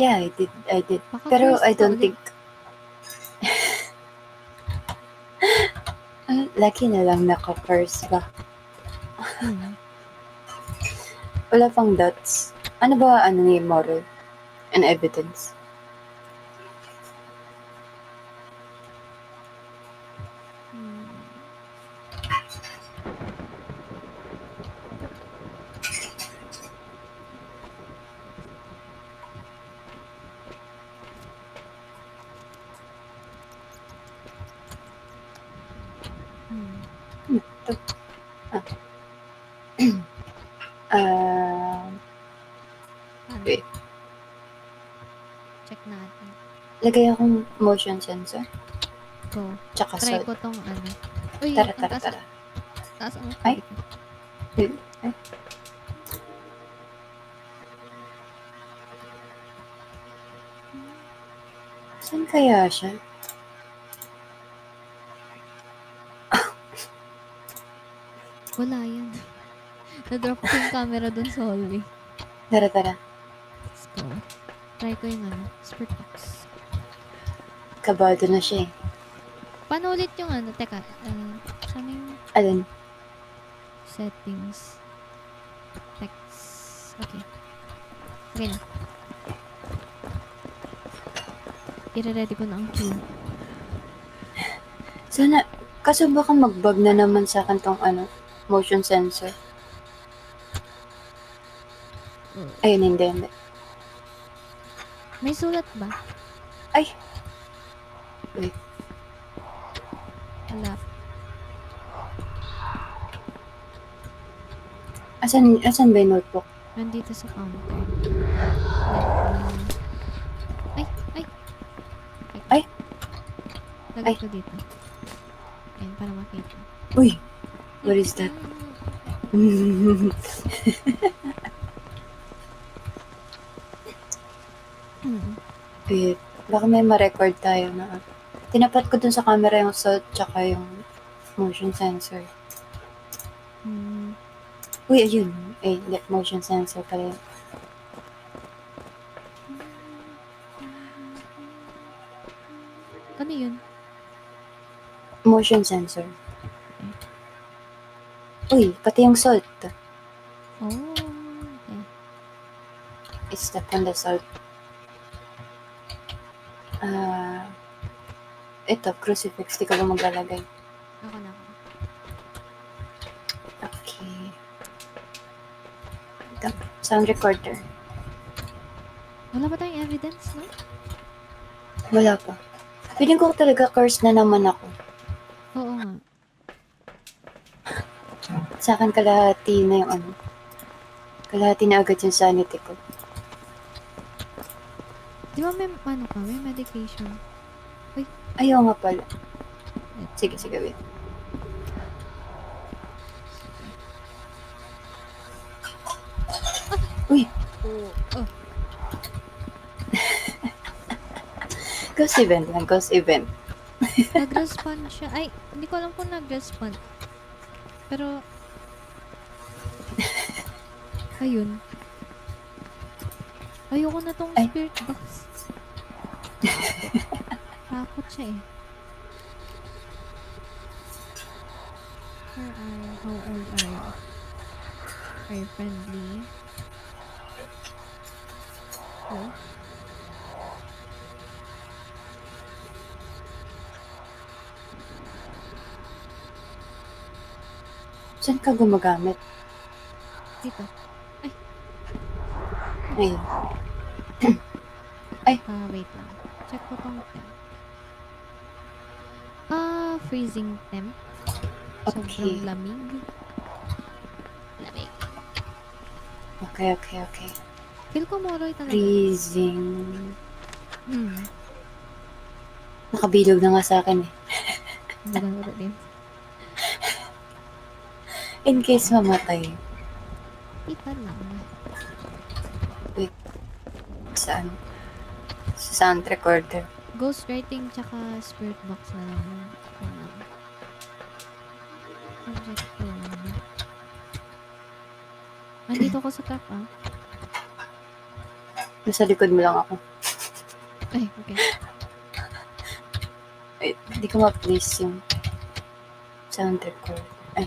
Yeah, I did. Baka Pero cursed I ka don't ulit. think... Lagi na lang naka-curse ba? Hmm. Wala pang dots. Ano ba yung moral and evidence? Hmm. Hmm. Ito. Ah, Ano? wait. Check natin. Lagay akong motion sensor. Go. Tsaka Try salt. ko tong ano. Uy, Tara, ang tara, taas, tara. taas ang Ay. tubig ko. Ay. Saan kaya siya? Wala yan. Na-drop ko yung camera dun sa hallway. Tara, tara. Let's go. Try ko yung ano, spirit box. Kabado na siya eh. Paano ulit yung ano? Teka, saan yung Alin? settings? Text. Okay. Okay na. I-ready ko na ang cue. Sana, kaso baka mag-bug na naman sa akin tong motion sensor. Ayun, hindi. May sulat ba? Ay! Wait. Wala. Asan ba yung notebook? Nandito sa counter. Ay! Ay! Ay! Lagay Ay. ko dito. Ayan, para makita. Uy! What is that? Wait, baka may ma-record tayo na. Tinapat ko dun sa camera yung salt tsaka yung motion sensor. Uy, ayun. Hindi, motion sensor pala yun. Ano yun? Motion sensor. Uy, pati yung salt. Oh, okay. Step on the salt. Ito, crucifix. Di ko ba maglalagay? Ako na ako. Okay. Ito, sound recorder. Wala ba tayong evidence, no? Wala pa. Feeling ko talaga curse na naman ako. Oo nga. Sa akin kalahati na yung kalahati na agad yung sanity ko. Di ba may, may medication? Ayaw nga pala. Sige, wait. Uy! Oh. Ghost event lang, ghost event. Nag-respond siya. Ay, hindi ko alam kung nag-respond. Pero, ayun. Ayoko na tong Ay. spirit box. Takot siya eh. Where are you? How old are you? Are you friendly? Hello? Saan ka gumagamit? Dito. Ayun. Wait lang. Check ko tong temp. Freezing temp. Okay. Sobrang lamig. Lamig. Okay. Feel ko moroy talaga. Freezing. Hmm. Nakabilog na nga sa akin eh. Bagan ko din. In case mamatay. Ipa lang. Saan? Sa sound recorder. Ghostwriting tsaka spirit box na lang. Subject ko. Andito ko sa top, ah. Nasa likod mo lang ako. Ay, okay. Wait, hindi ko ma-place yung Sound record. Ay,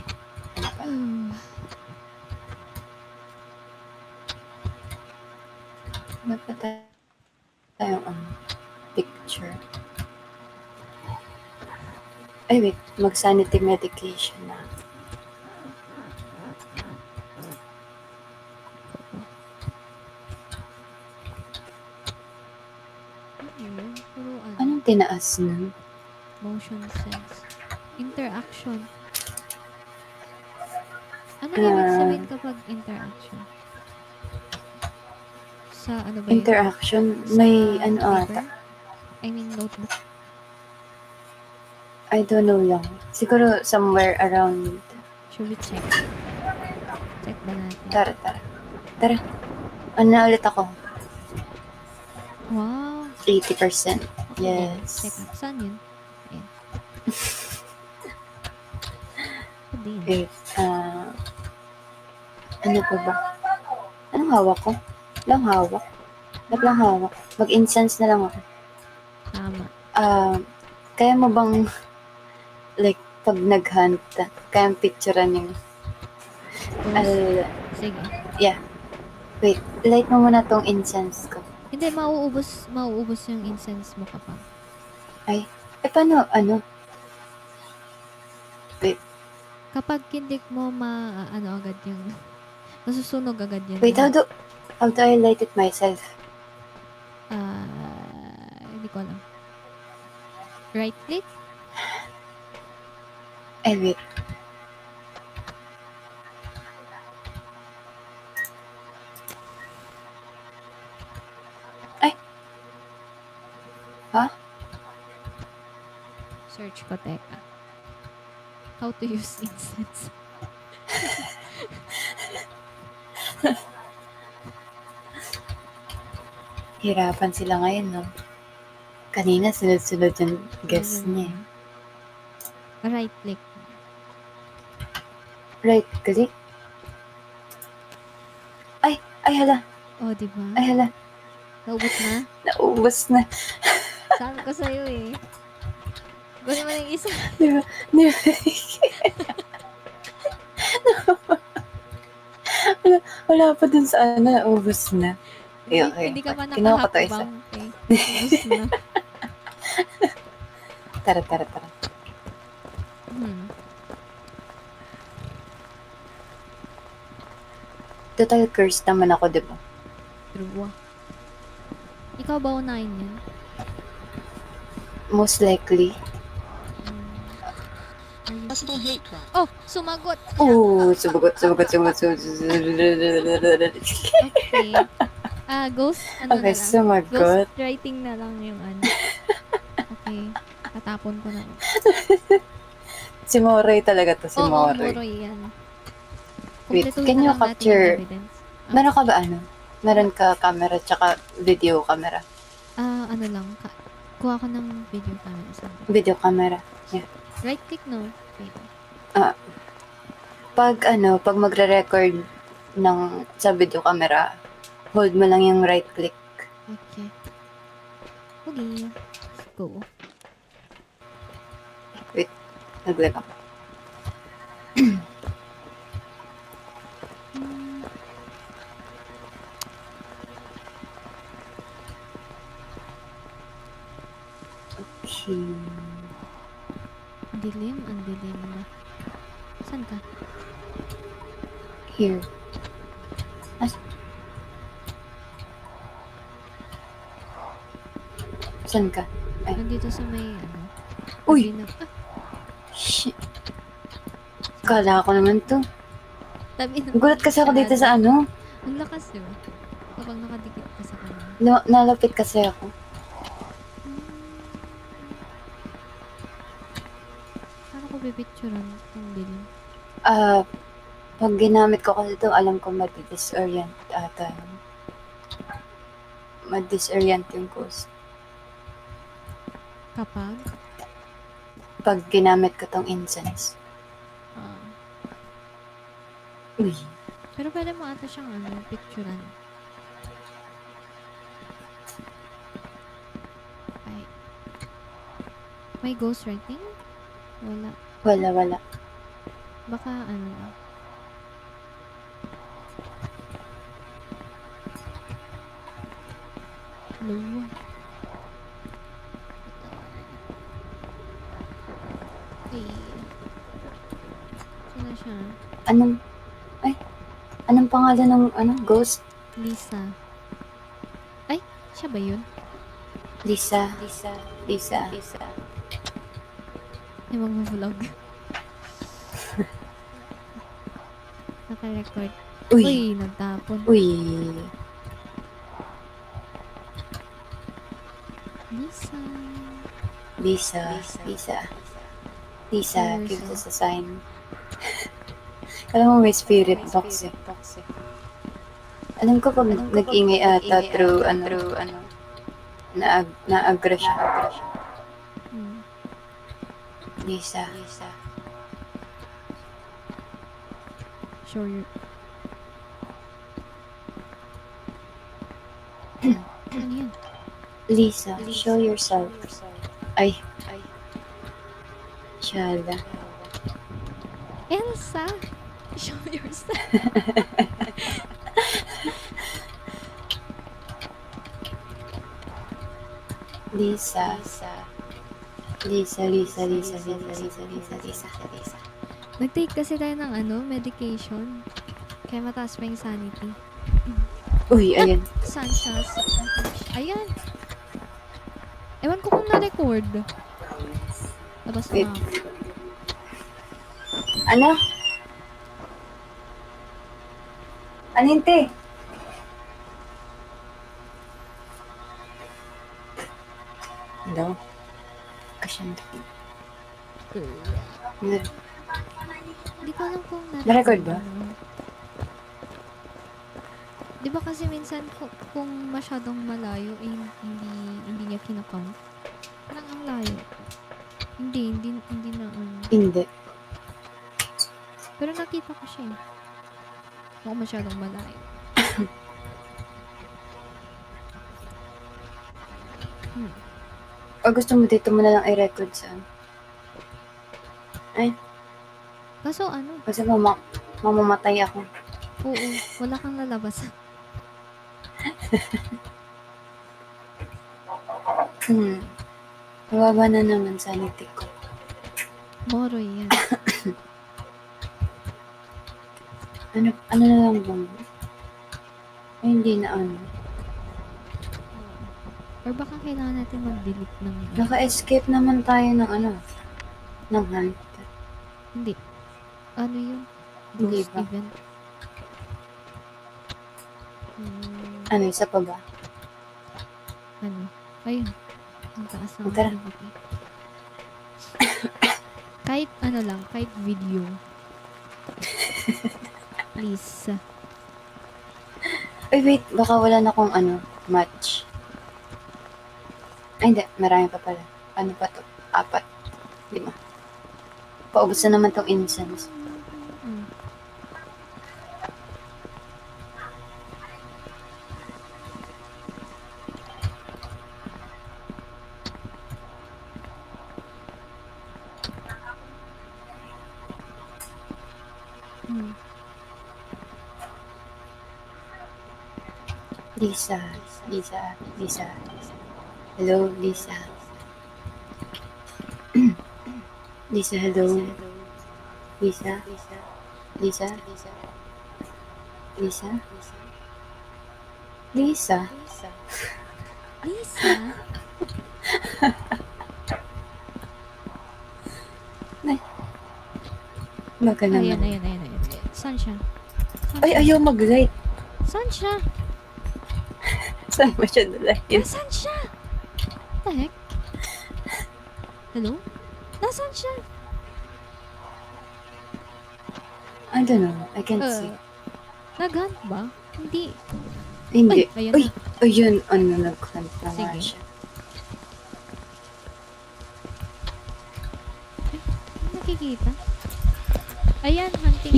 ano pa? Ano pa tayong picture? Ay, wait. Mag-sanity medication na. Puro ano, Anong tinaas nun? motion sense. Interaction. Anong ibig sabihin kapag interaction? Sa ano ba yun? Interaction? Sa May ano paper? ata. I mean, notebook. I don't know lang. Siguro somewhere around. Should we check? Check ba natin? Tara. Ano na ulit ako? Wow. 80%. Ako din. Check Yes. up. Saan yun? Ayan. Ako din. Wait. Ano pa ba? Anong hawak ko? Walang hawak. Ba't lang hawak? Mag-incense na lang ako. Tama. Kaya mo bang like pag nag-hunt, kaya picturean yung Ghost. Sige. yeah. Wait, light mo muna tong incense ko. Hindi, mauubos yung incense mo kapag. Paano, ano? Wait, Kapag hindi mo ano agad yung, nasusunog agad yun. wait, how do I light it myself? Hindi ko alam. Right click? Wait. Search ko, teka. How to use incense. Hirapan sila ngayon, no? Kanina, sunod-sunod yung guess niya. Right click. Right click? Ay, hala. Oh, diba? Ay, hala. Naubos na? Naubos na. Sabi ko sa'yo eh. Gusto mo na yung isa? Diba? Wala pa dun sa ano, naubos na. Okay. Hindi ka pa Kinuha ko to isa. nakahakbang. Okay. Ubus na. Tara. Total cursed naman ako, di ba? True. Ikaw ba unahin yan? Most likely. Possible hate crime. Oh! Sumagot! Sumagot. Okay. Ghost, ano Okay, na lang. sumagot. Ghost writing na lang yung ano. Okay. Tatapon ko na. Si Moray talaga to, si Oo, Moray. Moroy yan. Wait, Kumpletuhin can na you lang natin capture... yung evidence. Meron ka ba ano? Meron ka camera tsaka video camera? Ano lang. Kuha ko ng video camera. Video camera. Yeah. Right click, no? Wait. Pag magre-record ng sa video camera, hold mo lang yung right click. Okay. Okay. Let's go. Naglag ako. Okay. Ang dilim na. Saan ka? Here. Saan ka? Nandito sa may ano. Uy! tabi ng- Shit. Kala ko naman to. Tabi ng Gulat kasi ako dito sa ano. Ang lakas yun. Kapag nakadikit ka sa kanya. Nalapit kasi ako. Paano ko pipicturean ang dilim? Pag ginamit ko kasi ito, alam ko madi-disorient ata. Madi-disorient yung ghost. Kapag? Pag ginamit ko tong incense. Uy. Pero pwede mo ata siyang picturean. Ay. May ghostwriting? Wala. Wala. Baka ano lang. Hello? Ay. Sino siya? Anong pangalan ng ghost? Lisa. Ay, siya ba yun? Lisa. Ay, mag-vlog. Naka-record. Uy. Uy, nagtapon. Uy. Lisa. Lisa, Where's give that? us a sign. Alam mo, may spirit box eh. Alam ko pag nag-ingay ata through na-aggra siya. Hmm. Lisa. Sure you. Ano yan? Lisa, show yourself. Ay. Shala. Elsa! Show yourself. Lisa. Nag-take kasi tayo ng medication. Kaya mataas pa yung sanity. Uy, ayan. Sanchez. Ayan. Ewan ko kung na-record. Labas Wait. na ako. Ano? Aninte? Hello? Asyento. Hindi ko alam kung Na-record ba? Di ba kasi minsan kung masyadong malayo, hindi niya kinakount. Parang ang layo. Hindi na Hindi. Pero nakita ko siya eh. Mukhang masyadong malayo. O gusto mo dito mo na lang i-record saan? Ay, Kaso kasi mamamatay ako. oo, wala kang lalabas. Mababa na naman sanity ko. Moroy yan. Ano na lang bang? Ay, hindi na Or baka kailangan natin mag-delete ng Naka-escape naman tayo ng ng hunt. Hindi. Ano yun? Hindi Ghost ba? event. Isa pa ba? Ayun. Ang taas ng Tara. activity. Kahit lang, kahit video. Please. Ay, wait. Baka wala na akong match. Ay, hindi. Marami pa pala. Ano pa to? 4. 5. Paubos na naman tong incense. Lisa. Hello, Lisa. Lisa, hello. Lisa. Lisa? Baka Ayan. naman. Saan siya? Ay, ayaw mag-light. Saan siya? Saan mo siya nalahin? Nasaan siya? What the heck? Hello? Nasaan siya? I don't know. I can't see. Nag-hunt ba? Hindi. Hindi. Ay, ayan Uy, na. ayun. Nag-hunt na nga Sige. siya. Nakikita? Ayan, hunting.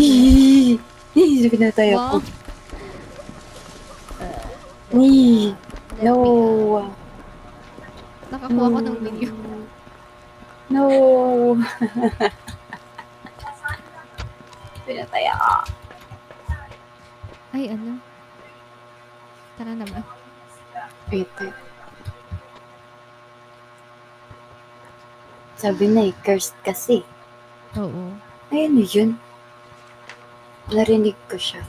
Pinatay ako. Wow. No. Nakakuha ko ng video. No. Pinatay ako. Ay, ano? Tara na ba? Ito. Sabi na cursed kasi. Oo. Ay, ano yun? Narinig ko siya.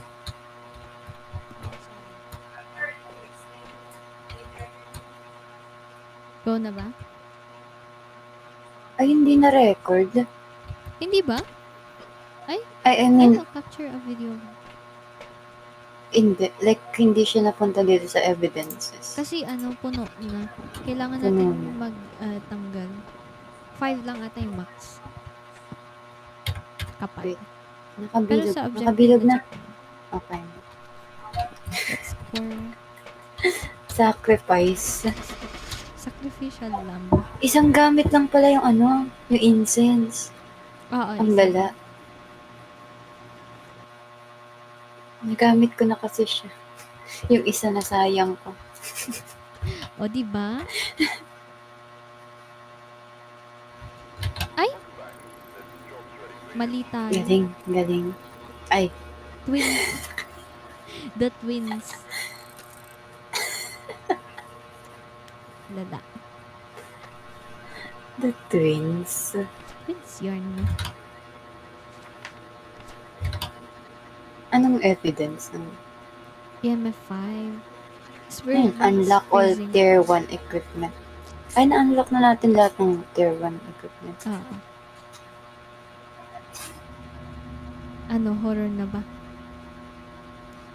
Go na ba? Ay, hindi na record. Hindi ba? I mean, I'll capture a video. hindi. Like, hindi siya napunta dito sa evidences. Kasi puno na. Kailangan Puno natin na. magtanggal. 5 lang ata yung max. Kapal. Wait. Pero Nakabilog. sa objective Nakabilog na. check naman. Okay. Let's pour Sacrifice. sacrificial lamb. Isang gamit lang pala yung yung incense. Oo, Ang isa lala. lang. Nagamit ko na kasi siya. Yung isa na sayang ko. O, diba? Ay! Mali tayo. Galing, galing. Ay, Twins. The twins. Lala. the twins. Twins yarn mo. Anong evidence ng EMF 5. Spirit box unlock all freezing. tier 1 equipment? Ay, na-unlock na natin lahat ng tier 1 equipment. Oo. Horror na ba?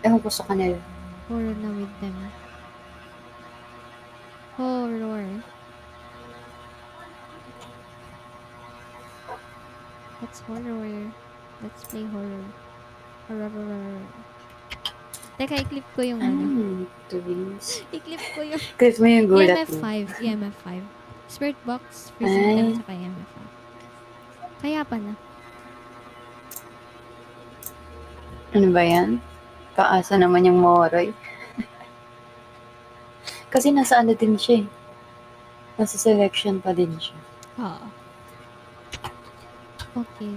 Ewan ko sa kanila. Horror na with them. Horror. Let's horror. Let's play horror. Horror. Teka, i-clip ko yung Twins. I-clip ko yung Clip mo yung gulat EMF mo. 5. EMF 5. Spirit box, freezing Ay. temp, tsaka EMF 5. Kaya pala. Ano ba yan? Kaasa naman yung Moroy. Kasi nasa din siya eh. Nasa selection pa din siya. Oo. Okay.